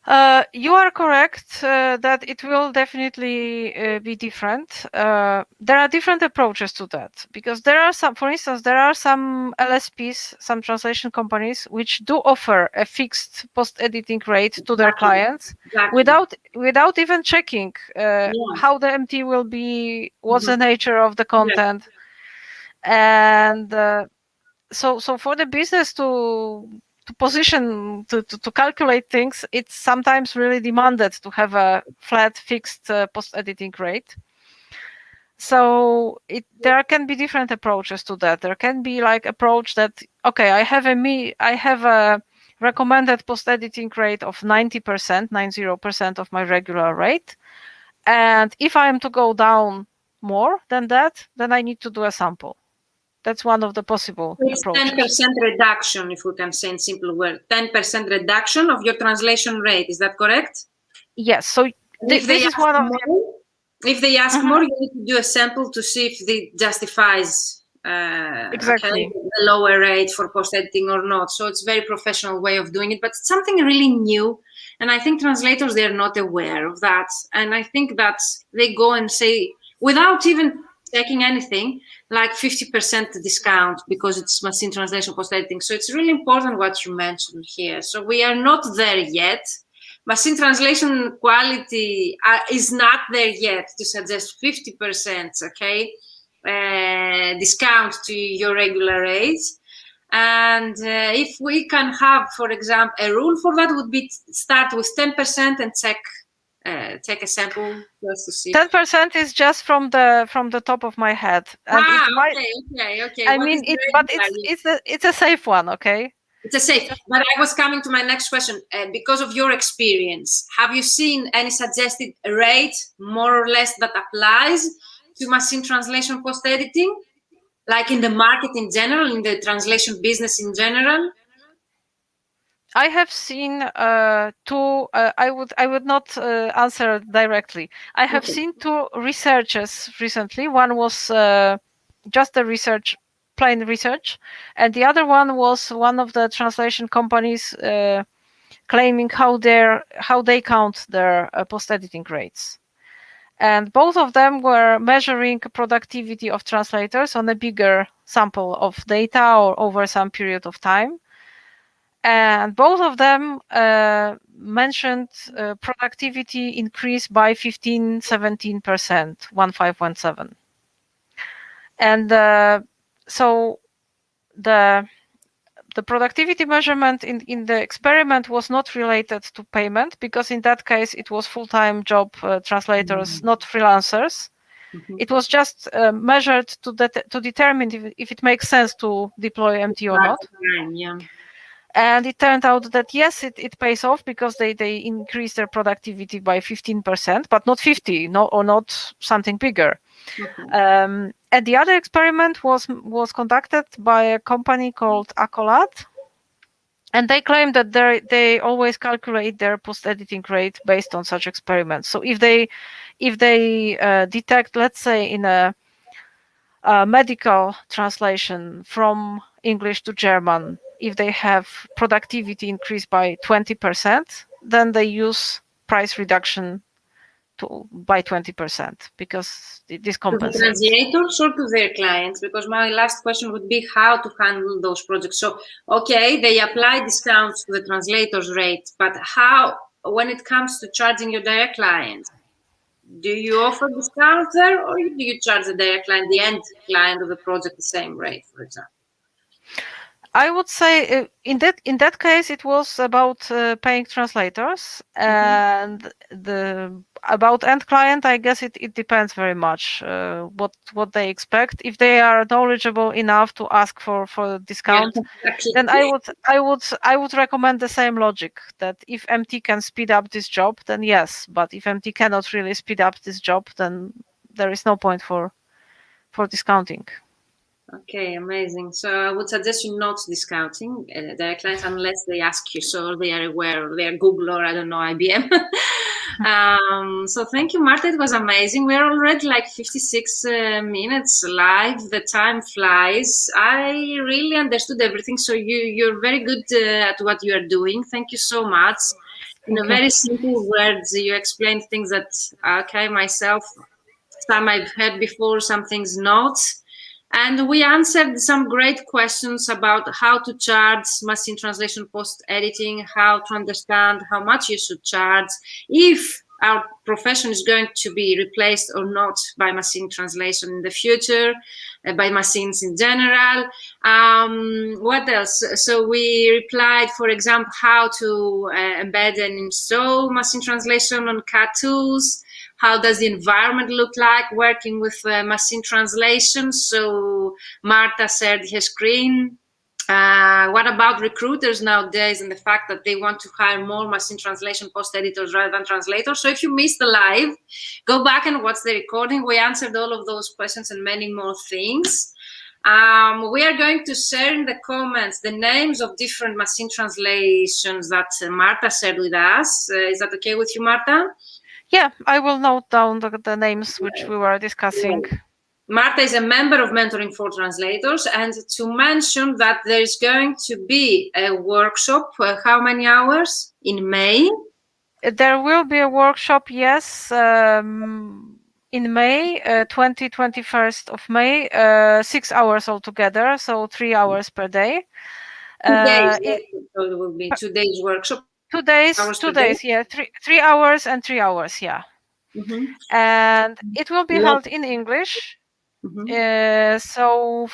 You are correct that it will definitely be different. There are different approaches to that, because there are some, for instance, there are some LSPs, some translation companies, which do offer a fixed post-editing rate to their clients without even checking how the MT will be, what's the nature of the content, and so for the business to position, to calculate things, it's sometimes really demanded to have a flat fixed post-editing rate. So there can be different approaches to that. There can be like approach that, okay, I have a recommended post-editing rate of 90%, 90% of my regular rate. And if I am to go down more than that, then I need to do a sample. That's one of the possible approaches. 10% reduction, if we can say in simple words, 10% reduction of your translation rate. Is that correct? Yes. So this is one of the... If they ask more, you need to do a sample to see if it justifies exactly the lower rate for post-editing or not. So it's a very professional way of doing it, but it's something really new. And I think translators, they're not aware of that. And I think that they go and say, without even checking anything, like 50% discount because it's machine translation post-editing. So it's really important what you mentioned here. So we are not there yet. Machine translation quality is not there yet to suggest 50%, okay, discount to your regular rates. And if we can have, for example, a rule for that would be start with 10% and take a sample just to see. 10% is just from the top of my head. And okay. I mean, it's a safe one, okay? It's a safe. But I was coming to my next question. Because of your experience, have you seen any suggested rate, more or less, that applies to machine translation post-editing, like in the market in general, in the translation business in general? I have seen two. I would not answer directly. I have seen two researches recently. One was just the research, plain research, and the other one was one of the translation companies claiming how they count their post-editing rates. And both of them were measuring productivity of translators on a bigger sample of data or over some period of time. And both of them mentioned productivity increase by 15-17%, 1517. And so the productivity measurement in the experiment was not related to payment, because in that case it was full-time job translators, not freelancers. It was just measured to determine if it makes sense to deploy MT or not. And it turned out that yes, it pays off, because they increase their productivity by 15%, but not 50, or not something bigger. And the other experiment was conducted by a company called Accolade, and they claim that they always calculate their post-editing rate based on such experiments. So if they detect, let's say, in a medical translation from English to German, if they have productivity increased by 20%, then they use price reduction by 20% because this compensates. To the translators or to their clients? Because my last question would be how to handle those projects. So, okay, they apply discounts to the translators' rate, but how, when it comes to charging your direct clients, do you offer discounts there, or do you charge the direct client, the end client of the project, the same rate, for example? I would say in that case it was about paying translators, and about end client, I guess it depends very much what they expect. If they are knowledgeable enough to ask for discount, then I would recommend the same logic, that if MT can speed up this job, then yes, but if MT cannot really speed up this job, then there is no point for discounting. Okay, amazing. So I would suggest you not discounting direct clients unless they ask you, so they are aware, or they are Google, or I don't know, IBM. So thank you, Marta. It was amazing. We're already like 56 minutes live. The time flies. I really understood everything. So you're very good at what you are doing. Thank you so much. In a very simple words, you explained things that, okay, myself, some I've heard before, some things not. And we answered some great questions about how to charge machine translation post-editing, how to understand how much you should charge, if our profession is going to be replaced or not by machine translation in the future, by machines in general. What else? So we replied, for example, how to embed and install machine translation on CAD tools. How does the environment look like working with machine translation? So Marta shared her screen. What about recruiters nowadays and the fact that they want to hire more machine translation post-editors rather than translators? So if you missed the live, go back and watch the recording. We answered all of those questions and many more things. We are going to share in the comments the names of different machine translations that Marta shared with us. Is that okay with you, Marta? Yeah, I will note down the names which we were discussing. Marta is a member of Mentoring for Translators, and to mention that there is going to be a workshop, how many hours? In May? There will be a workshop, yes, in May, 21st of May, 6 hours altogether, so 3 hours per day. 2 days, so it will be 2 days workshop. 2 days, 2 days, yeah, 3 hours and 3 hours, yeah. And it will be held in English. So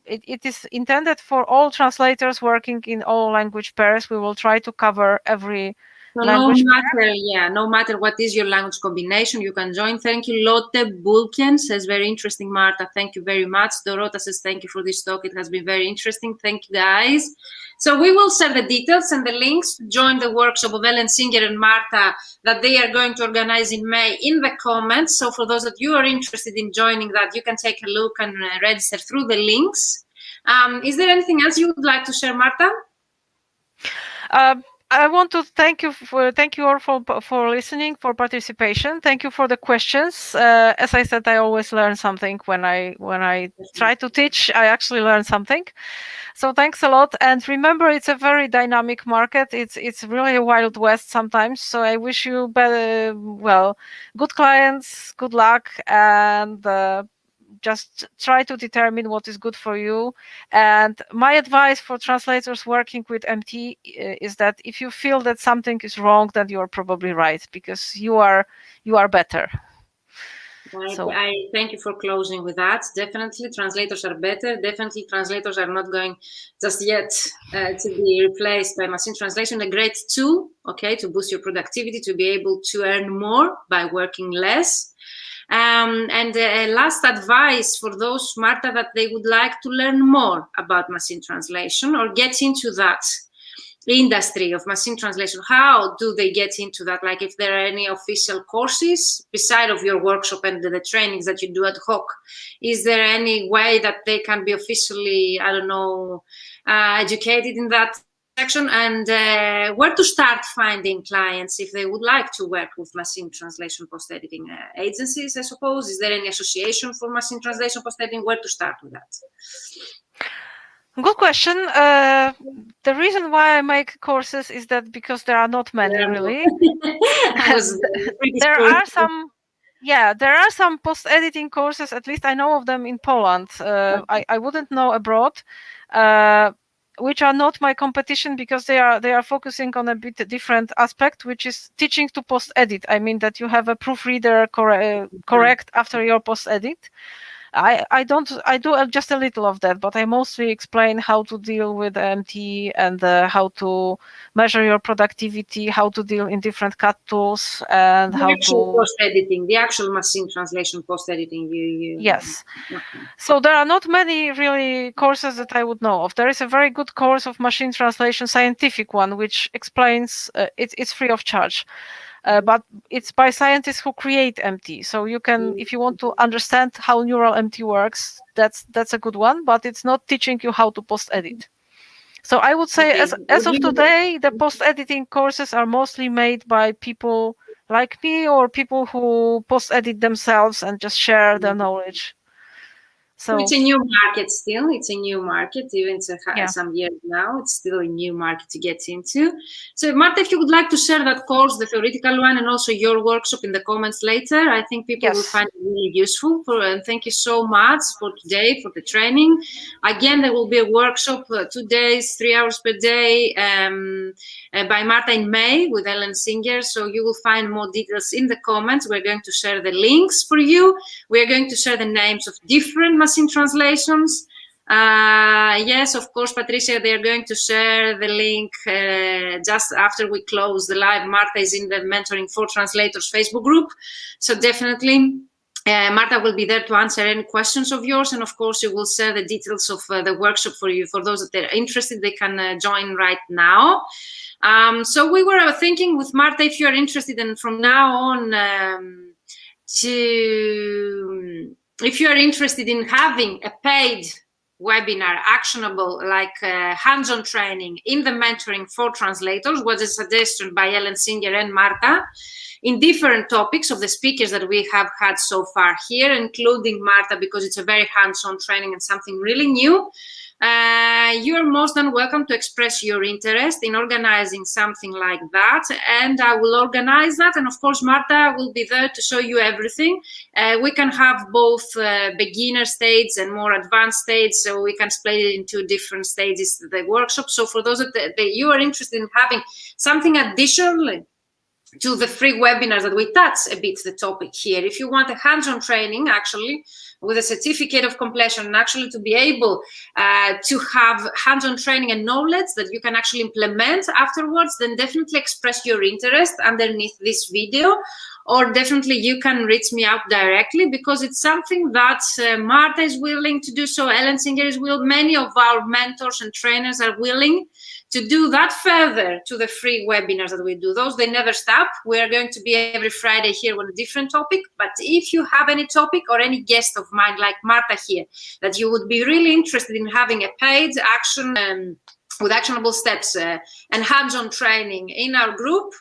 it is intended for all translators working in all language pairs. We will try to cover every language pair. No matter what is your language combination, you can join. Thank you. Lotte Bulken says, very interesting, Marta. Thank you very much. Dorota says, thank you for this talk. It has been very interesting. Thank you, guys. So we will share the details and the links to join the workshop of Ellen Singer and Marta that they are going to organize in May in the comments. So for those that you are interested in joining that, you can take a look and register through the links. Is there anything else you would like to share, Marta? I want to thank you all for listening, for participation. Thank you for the questions. As I said, I always learn something when I try to teach. I actually learn something. So thanks a lot. And remember, it's a very dynamic market. It's really a wild west sometimes. So I wish you good clients, good luck, and just try to determine what is good for you. And my advice for translators working with MT is that if you feel that something is wrong, then you are probably right, because you are better. I thank you for closing with that. Definitely translators are better. Definitely translators are not going just yet to be replaced by machine translation. A great tool, okay, to boost your productivity, to be able to earn more by working less. And last advice for those, Marta, that they would like to learn more about machine translation or get into that industry of machine translation. How do they get into that? Like if there are any official courses beside of your workshop and the trainings that you do ad hoc, is there any way that they can be officially, I don't know, educated in that section, and where to start finding clients if they would like to work with machine translation post-editing agencies, I suppose. Is there any association for machine translation post-editing? Where to start with that? Good question. The reason why I make courses is that because there are not many, really. There are some. Yeah, there are some post-editing courses. At least I know of them in Poland. I wouldn't know abroad, which are not my competition because they are focusing on a bit different aspect, which is teaching to post-edit. I mean that you have a proofreader correct after your post-edit. I do just a little of that, but I mostly explain how to deal with MT and how to measure your productivity, how to deal in different cut tools, and the how actual to post-editing, the actual machine translation post-editing. Yes. So there are not many really courses that I would know of. There is a very good course of machine translation, scientific one, which explains it's free of charge. But it's by scientists who create MT. So you can, if you want to understand how neural MT works, that's a good one, but it's not teaching you how to post-edit. So I would say as of today, the post-editing courses are mostly made by people like me or people who post-edit themselves and just share their knowledge. So it's a new market still. It's a new market, even some years now. It's still a new market to get into. So Marta, if you would like to share that course, the theoretical one, and also your workshop in the comments later, I think people will find it really useful. And thank you so much for today, for the training. Again, there will be a workshop 2 days, 3 hours per day by Marta in May with Ellen Singer. So you will find more details in the comments. We're going to share the links for you. We're going to share the names of different machine translations. Yes, of course, Patricia, they're going to share the link just after we close the live. Marta is in the Mentoring for Translators Facebook group. So definitely, Marta will be there to answer any questions of yours. And of course, you will share the details of the workshop for you. For those that are interested, they can join right now. So we were thinking with Marta, if you're interested, and from now on if you are interested in having a paid webinar, actionable, like hands-on training in the Mentoring for Translators, was a suggestion by Ellen Singer and Marta in different topics of the speakers that we have had so far here, including Marta, because it's a very hands-on training and something really new. You are most than welcome to express your interest in organizing something like that, and I will organize that. And of course, Marta will be there to show you everything. We can have both beginner stage and more advanced stage, so we can split it into different stages of the workshop. So for those that you are interested in having something additional to the free webinars that we touch a bit the topic here, if you want a hands-on training actually with a certificate of completion and actually to be able to have hands-on training and knowledge that you can actually implement afterwards, then definitely express your interest underneath this video, or definitely you can reach me out directly, because it's something that Marta is willing to do. So Ellen Singer is willing, many of our mentors and trainers are willing to do that further to the free webinars that we do. Those, they never stop. We are going to be every Friday here on a different topic. But if you have any topic or any guest of mine like Marta here that you would be really interested in having a paid action with actionable steps and hands-on training in our group,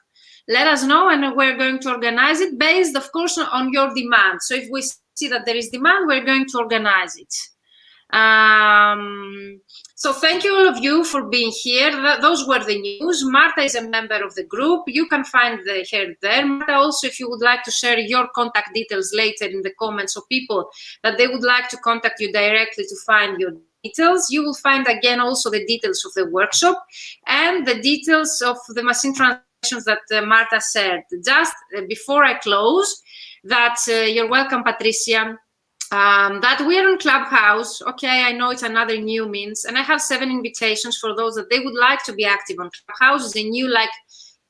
let us know, and we're going to organize it based, of course, on your demand. So if we see that there is demand, we're going to organize it. So thank you all of you for being here. Those were the news. Marta is a member of the group. You can find her there. Marta, also, if you would like to share your contact details later in the comments of people that they would like to contact you directly to find your details, you will find again also the details of the workshop and the details of the machine translations that Marta shared. Just before I close, that you're welcome, Patricia. That we are on Clubhouse. Okay, I know it's another new means, and I have 7 invitations for those that they would like to be active on Clubhouse. It's a new, like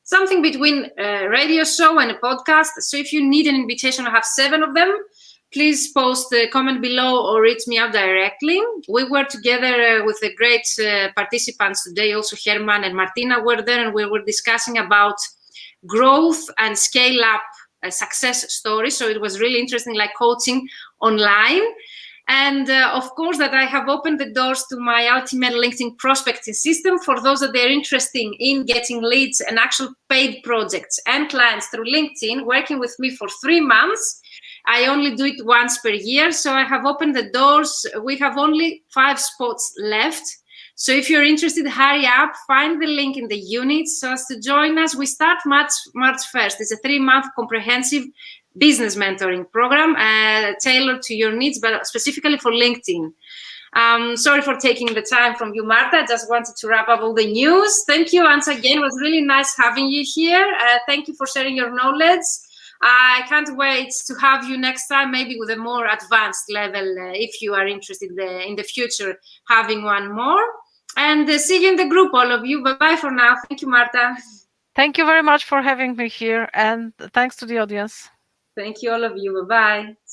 something between a radio show and a podcast. So if you need an invitation, I have 7 of them. Please post a comment below or reach me out directly. We were together with the great participants today. Also, Herman and Martina were there, and we were discussing about growth and scale up success stories. So it was really interesting, like coaching online. And of course, that I have opened the doors to my ultimate LinkedIn prospecting system for those that they're interested in getting leads and actual paid projects and clients through LinkedIn, working with me for 3 months. I only do it once per year. So I have opened the doors. We have only 5 spots left. So if you're interested, hurry up, find the link in the unit so as to join us. We start March 1st. It's a 3-month comprehensive business mentoring program tailored to your needs, but specifically for LinkedIn. Sorry for taking the time from you, Marta. I just wanted to wrap up all the news. Thank you once again. It was really nice having you here. Thank you for sharing your knowledge. I can't wait to have you next time, maybe with a more advanced level, if you are interested in the future, having one more. And see you in the group, all of you. Bye-bye for now. Thank you, Marta. Thank you very much for having me here, and thanks to the audience. Thank you, all of you. Bye-bye. So